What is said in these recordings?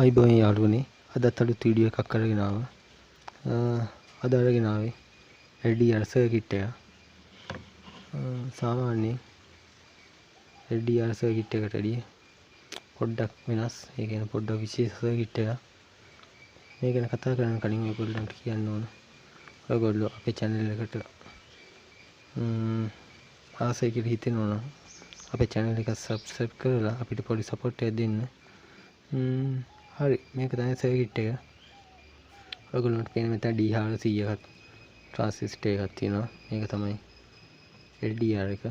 අයිබෝන් යාළුවනේ අදත් අලුත් වීඩියෝ එකක් අරගෙන ආවා. අද අරගෙන ආවේ LDR සර්කිට් එක. සාමාන්‍යයෙන් LDR සර්කිට් එකට වැඩිය පොඩ්ඩක් වෙනස්. ඒ කියන්නේ පොඩ්ඩක් විශේෂ සර්කිට් එකක්. මේ ගැන කතා කරන්න කලින් ඔයගොල්ලන්ට කියන්න ඕන. ඔයගොල්ලෝ අපේ channel එකට ආසයි කියලා හිතෙනවා නම් අපේ channel එක subscribe කරලා අපිට පොඩි support එකක් දෙන්න. හරි මේක තමයි සර්කිට් එක. ඔයගොල්ලන්ට පේන මෙතන D400 එකක් ට්‍රාන්සිස්ටර් එකක් තියෙනවා. මේක තමයි LDR එක.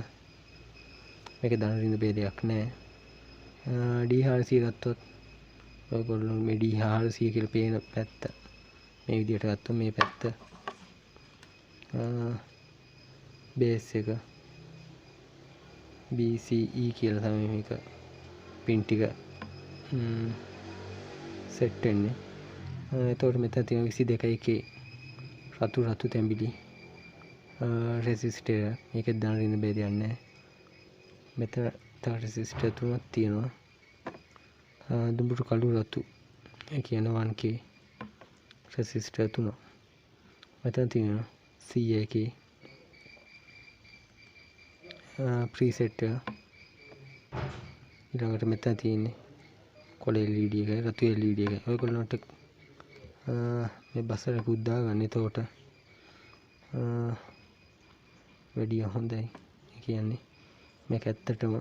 මේකේ ධන ඍණ ભેදයක් නැහැ. D400 ගත්තොත් ඔයගොල්ලෝ මේ D400 කියලා පේන පැත්ත මේ විදිහට ගත්තොත් මේ පැත්ත බේස් එක BCE කියලා තමයි මේක පින් ටික සෙට් වෙන්නේ. එතකොට මෙතන තියෙන 22K රතු තැඹිලි රෙසිස්ටර්. මේකේ ධන ඍණ ભેදයක් නැහැ. මෙතන තව රෙසිස්ටර් තුනක් තියෙනවා. දුඹුරු කළු රතු ඒ කියන 1K රෙසිස්ටර් තුන. මෙතන තියෙනවා 100K ප්‍රීසෙට් එක. ඊළඟට මෙතන තියෙන්නේ කොළ LED එක, රතු LED එක. ඔයගොල්ලන්ට මේ බසරකුත් දාගන්න. එතකොට වැඩිය හොඳයි. ඒ කියන්නේ මේක ඇත්තටම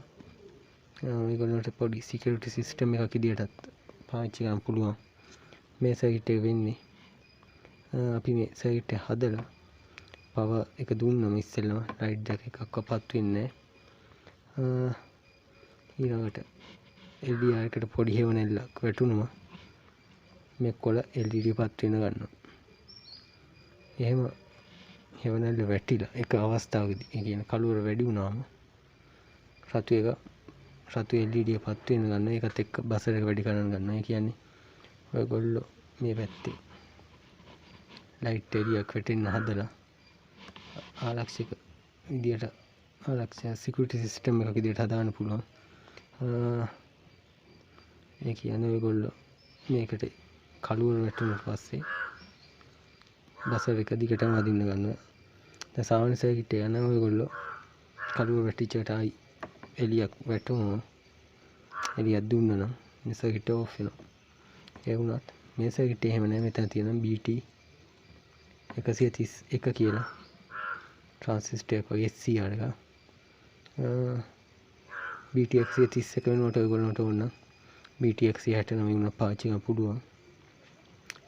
ඔයගොල්ලන්ට පොඩි සිකියුරිටි සිස්ටම් එකක් විදියටත් පාවිච්චි කරන්න පුළුවන්. මේ සර්කිට් එක වෙන්නේ අපි මේ සර්කිට් එක හදලා පවර් එක දුන්නම ඉස්සෙල්ලම ලයිට් දෙක එකක්වත් වෙන්නේ නැහැ. ඊළඟට LDR එකට පොඩි හේවණල්ලක් වැටුනම මේ කොළ LED පත් වෙන ගන්නවා. එහෙම හේවණල්ල වැටිලා එක අවස්ථාවකදී ඒ කියන්නේ කළුවර වැඩි වුණාම රතු LED පත් වෙන ගන්න. ඒකත් එක්ක බසර් එක වැඩි කරන්න ගන්නවා. ඒ කියන්නේ ඔයගොල්ලෝ මේ පැත්තේ ලයිට් එරියක් වැටෙන්න හදලා ආරක්ෂක විදියට ආරක්ෂක සිකියුරිටි සිස්ටම් එකක් විදියට හදාන්න පුළුවන්. ඒ කියන්නේ ඔයගොල්ලෝ මේකට කළුවර වැටුණාට පස්සේ බසර් එක දිගටම වදින්න ගන්නවා. දැන් සාමාන්‍ය සර්කිට් එක නම් ඔයගොල්ලෝ කළුවර වැටිච්ච එකට ආයි එලියක් වැටුණා. එලියක් දුන්නා නම් මේ සර්කිට් එක ඔෆ් වෙනවා. ඒ වුණත් මේ සර්කිට් එක එහෙම නැහැ. මෙතන තියෙනවා BT 131 කියලා ට්‍රාන්සිස්ටර් එක වගේ SCR එක. BT 131 වෙනුවට ඔයගොල්ලන්ට ඕන නම් BT 169 වුණා පාවිච්චි කරන්න පුළුවන්.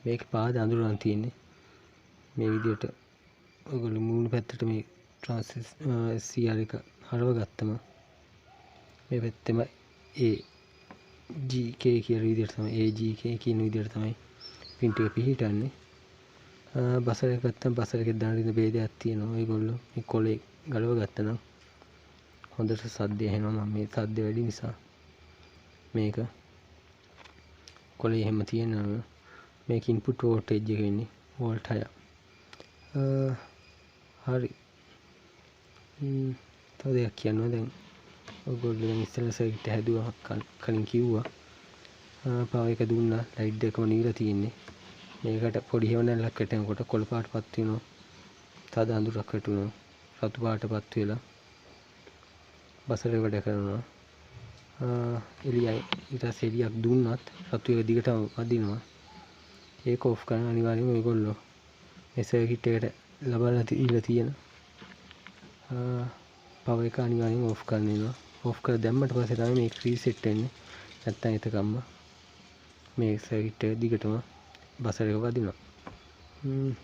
මේකේ පාද අඳුරන් තියෙන්නේ මේ විදිහට. ඔයගොල්ලෝ මූණ පැත්තට මේ SCR එක හරව ගත්තම මේ පැත්තෙම AGK කියන විදිහට තමයි AGK කියන විදිහට තමයි පින් ටික පිහිටන්නේ. බසර් එක ගත්තම බසර් එකේ ධන ඍණ ભેදයක් තියෙනවා. ඔයගොල්ලෝ මේ කොලේ ගලව ගත්තනම් හොඳට සද්ද එනවා. මම මේ සද්ද වැඩි නිසා මේක කොලේ එහෙම තියෙනවා. මේක ඉන්පුට් වෝල්ටේජ් එක වෙන්නේ වෝල්ට් 6. හරි. තව දෙයක් කියනවා. දැන් ඔයගොල්ලෝ දැන් ඉස්සෙල්ලා සර්කිට් හැදුවා කලින් කිව්වා. පවර් එක දුන්නා. ලයිට් දෙකම නිවිලා තියෙන්නේ. මේකට පොඩි හේවණල්ලක් වැටෙනකොට කොළ පාටපත් වෙනවා. තද අඳුරක් වැටුණා. රතු පාටපත් වෙලා බසර් එක වැඩ කරනවා. එළියයි ඊට පස්සේ එළියක් දුන්නත් රතු එක දිගටම වදිනවා. ඒක ඔෆ් කරන අනිවාර්යයෙන්ම ඔයගොල්ලෝ මේ සර්කිට් එකට ලබලා දීලා තියෙන පවර් එක අනිවාර්යයෙන්ම ඔෆ් කරන්න වෙනවා. ඔෆ් කර දැම්මට පස්සේ තමයි මේක රීසෙට් වෙන්නේ. නැත්තම් එතකම්ම මේ සර්කිට් එක දිගටම බසර් එක වදිනවා.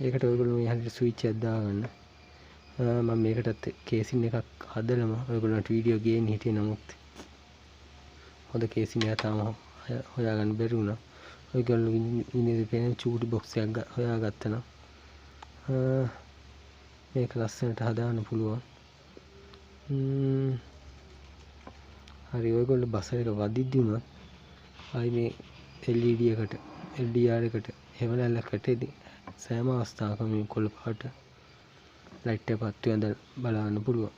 ඒකට ඔයගොල්ලෝ මේ හැටියට ස්විච් එකක් දාගන්න. මම මේකටත් කේසින් එකක් හදලම ඔයගොල්ලන්ට වීඩියෝ ගේන්න හිටියේ. නමුත් හොඳ කේසින් එකක් තාම හොයාගන්න බැරි වුණා. ඔයගොල්ලෝ විනිවිද පේන චූටි බොක්ස් එකක් හොයාගත්තා නම් මේක ලස්සනට හදාන්න පුළුවන්. හරි. ඔයගොල්ලෝ බසර් එක වදිද්දි උනත් ආයි මේ LED එකට LDR එකට හේවණල්ලක් වැටෙද්දි සෑම අවස්ථාවකම මේ කොළ පාට ලයිට් එක පත් වෙනද බලන්න පුළුවන්.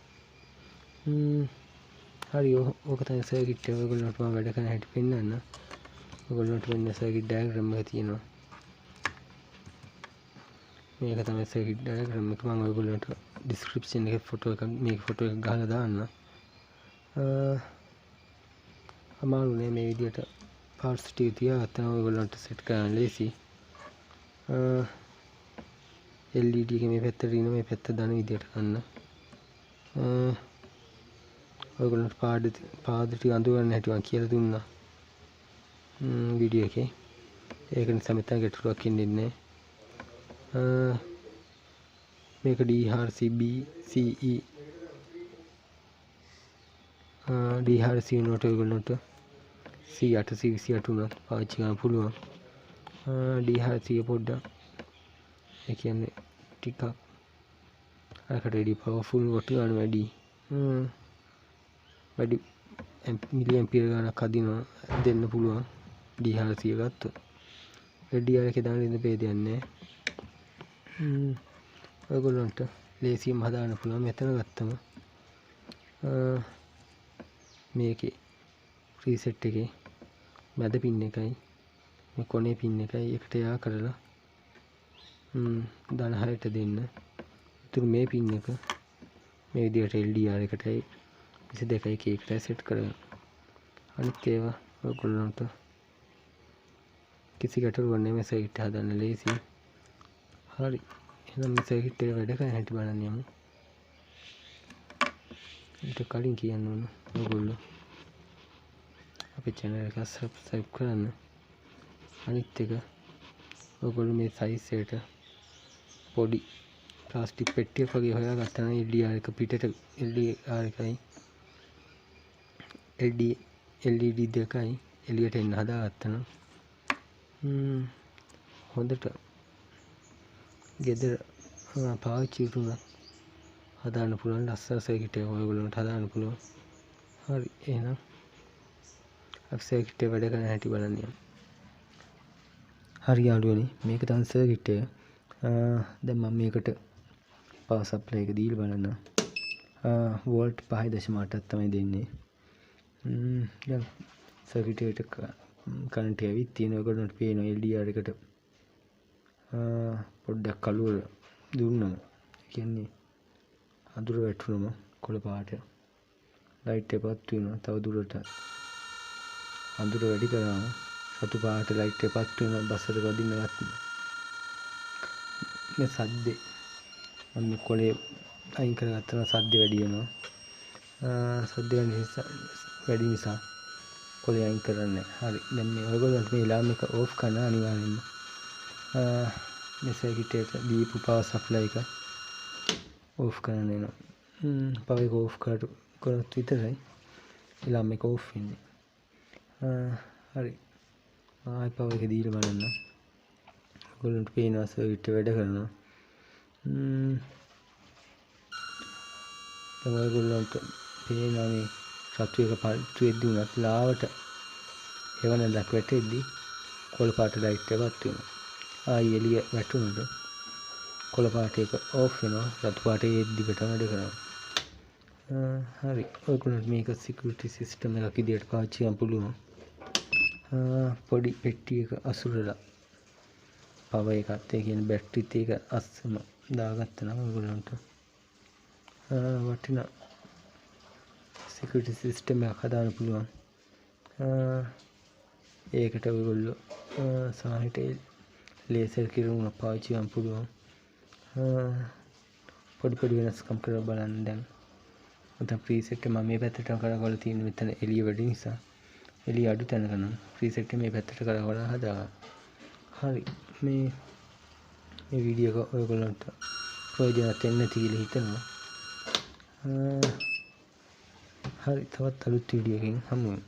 හරි. ඕක තමයි සර්කිට් එක. ඔයගොල්ලන්ට මම වැඩ කරන හැටි පෙන්නන්න. ඔයගොල්ලන්ට මෙන්න සර්කිට් ඩයග්‍රෑම් එක තියෙනවා. මේක තමයි සර්කිට් ඩයග්‍රෑම් එක. මම ඔයගොල්ලන්ට ඩිස්ක්‍රිප්ෂන් එකේ ෆොටෝ එකක් මේක ෆොටෝ එකක් ගහලා දාන්න. අමාරු නේ මේ විදිහට පාර්ට්ස් ටික තියාගත්තා නම් ඔයගොල්ලන්ට සෙට් කරන්න ලේසි. LED එක මේ පැත්තට ඉන්න මේ පැත්ත දන විදිහට ගන්න. ඔයගොල්ලන්ට පාද ටික අඳුරන්න හැටි මම කියලා දුන්නා වීඩියෝ එකේ. ඒක නිසා මෙතන ගැටලුවක් ඉන්නේ නැහැ. මේක DRCB CE DRC නෝට ඔයගොල්ලන්ට C828 උනත් පාවිච්චි කරන්න පුළුවන්. DRC පොඩ්ඩක් ඒ කියන්නේ ටිකක් අරකට වැඩි පවර්ෆුල් වට ගන්න වැඩි මිලි ඇම්පියර් ගණක් අදිනවා දෙන්න පුළුවන් DRC ගත්තොත්. LDR එකේ දාන ඉන්න ભેදයක් නැහැ. ඔයගොල්ලන්ට ලේසියෙන් හදාන්න පුළුවන්. මෙතන ගත්තම මේකේ ප්‍රීසෙට් එකේ මැද පින් එකයි මේ කොනේ පින් එකයි එකට යා කරලා ධන 6ට දෙන්න. ඉතුරු මේ පින් එක මේ විදිහට LDR එකටයි 22 එකකට සෙට් කරගන්න. අනිත් ඒවා ඔයගොල්ලන්ට කිසි ගැටලුවක් නැහැ. මේ සර්කිට් හදන්න ලේසි. හරි. එහෙනම් මේ සර්කිට් එක වැඩ කරන හැටි බලන්න යමු. ඊට කලින් කියන්න ඕන ඔයගොල්ලෝ අපේ channel එක subscribe කරන්න. අනිත් එක ඔයගොල්ලෝ මේ size එකට පොඩි ප්ලාස්ටික් පෙට්ටියක් වගේ හොයාගත්තා නම් LDR එක පිටට LDR එකයි LED දෙකයි එළියට එන්න හදාගත්තා නම් හොඳට ගෙදර පාවිච්චි කරන හදාන්න පුළුවන් ලස්සන සර්කිට් එකක් ඔයගොල්ලන්ට හදාන්න පුළුවන්. හරි. එහෙනම් අපි සර්කිට් එක වැඩ කරන හැටි බලන්න යමු. හරි යාළුවනේ, මේක තමයි සර්කිට් එක. දැන් මම මේකට පවර් සප්ලයි එක දීලා බලන්න. වෝල්ට් 5.8ක් තමයි දෙන්නේ. දැන් සර්කිට් එකට කරන්ට් ඇවිත් තියෙනවා. ඔයගොල්ලන්ට පේනවා LDR එකට පොඩ්ඩක් කළුවර දුන්නම කියන්නේ අඳුර වැටුනම කොළ පාට ලයිට් එකපත් වෙනවා. තව දුරට අඳුර වැඩි කරාම රතු පාට ලයිට් එකපත් වෙනවා. බස්සට වදින්නවත් මේ සද්දේ මම කොළේ අයින් කරගත්තා නම් සද්දේ වැඩි වෙනවා. සද්දේ වැඩි නිසා කොළේ අයින් කරන්නේ. හරි. දැන් මේ ඔයගොල්ලන්ට මේ ලාම් එක ඕෆ් කරන්න අනිවාර්යෙන්ම මේ සර්කිට් එකට දීපු පවර් සප්ලයි එක ඕෆ් කරන්න වෙනවා. පවර් එක ඕෆ් කරොත් විතරයි ලාම් එක ඕෆ් වෙන්නේ. හරි. ආයි පවර් එක දීලා බලන්න. ඔයගොල්ලන්ට පේනවා සර්කිට් එක වැඩ කරනවා. දැන් ඔයගොල්ලන්ට පේනවා මේ රතු එක පල්තු වෙද්දී උනත් ලාවට එවනලක් වැටෙද්දී කොළ පාට ලයිට් එකපත් වෙනවා. ආයි එළිය වැටුනොත් කොළ පාට එක ඕෆ් වෙනවා. රතු පාට ඒ දිගට වැඩ කරනවා. හරි. ඔයගොල්ලන්ට මේක සිකියුරිටි සිස්ටම් එකක් විදියට පාවිච්චි කරන්න පුළුවන්. පොඩි පෙට්ටියක අසුරලා පවර් එකත් ඒ කියන්නේ බැටරිත් ඒක අස්සම දාගත්තා නම් ඔයගොල්ලන්ට වටිනා සිකියුරිටි සිස්ටම් එකක් හදාන්න පුළුවන්. ඒකට ඔයගොල්ලෝ සාහිත ලේසර් කිරුණ පාවිච්චි කරන්න පුළුවන්. පොඩි වෙනස්කම් කරලා බලන්න. දැන් මම ප්‍රීසෙට් එක මම මේ පැත්තට කරවලා තියෙන මෙතන එළිය වැඩි නිසා එළිය අඩු තැනක නම් ප්‍රීසෙට් එක මේ පැත්තට කරවලා හදාගන්න. හරි. මේ වීඩියෝ එක ඔයගොල්ලන්ට ප්‍රයෝජනවත් වෙන්න කියලා හිතනවා. හරි. තවත් අලුත් වීඩියෝ එකකින් හමු වෙමු.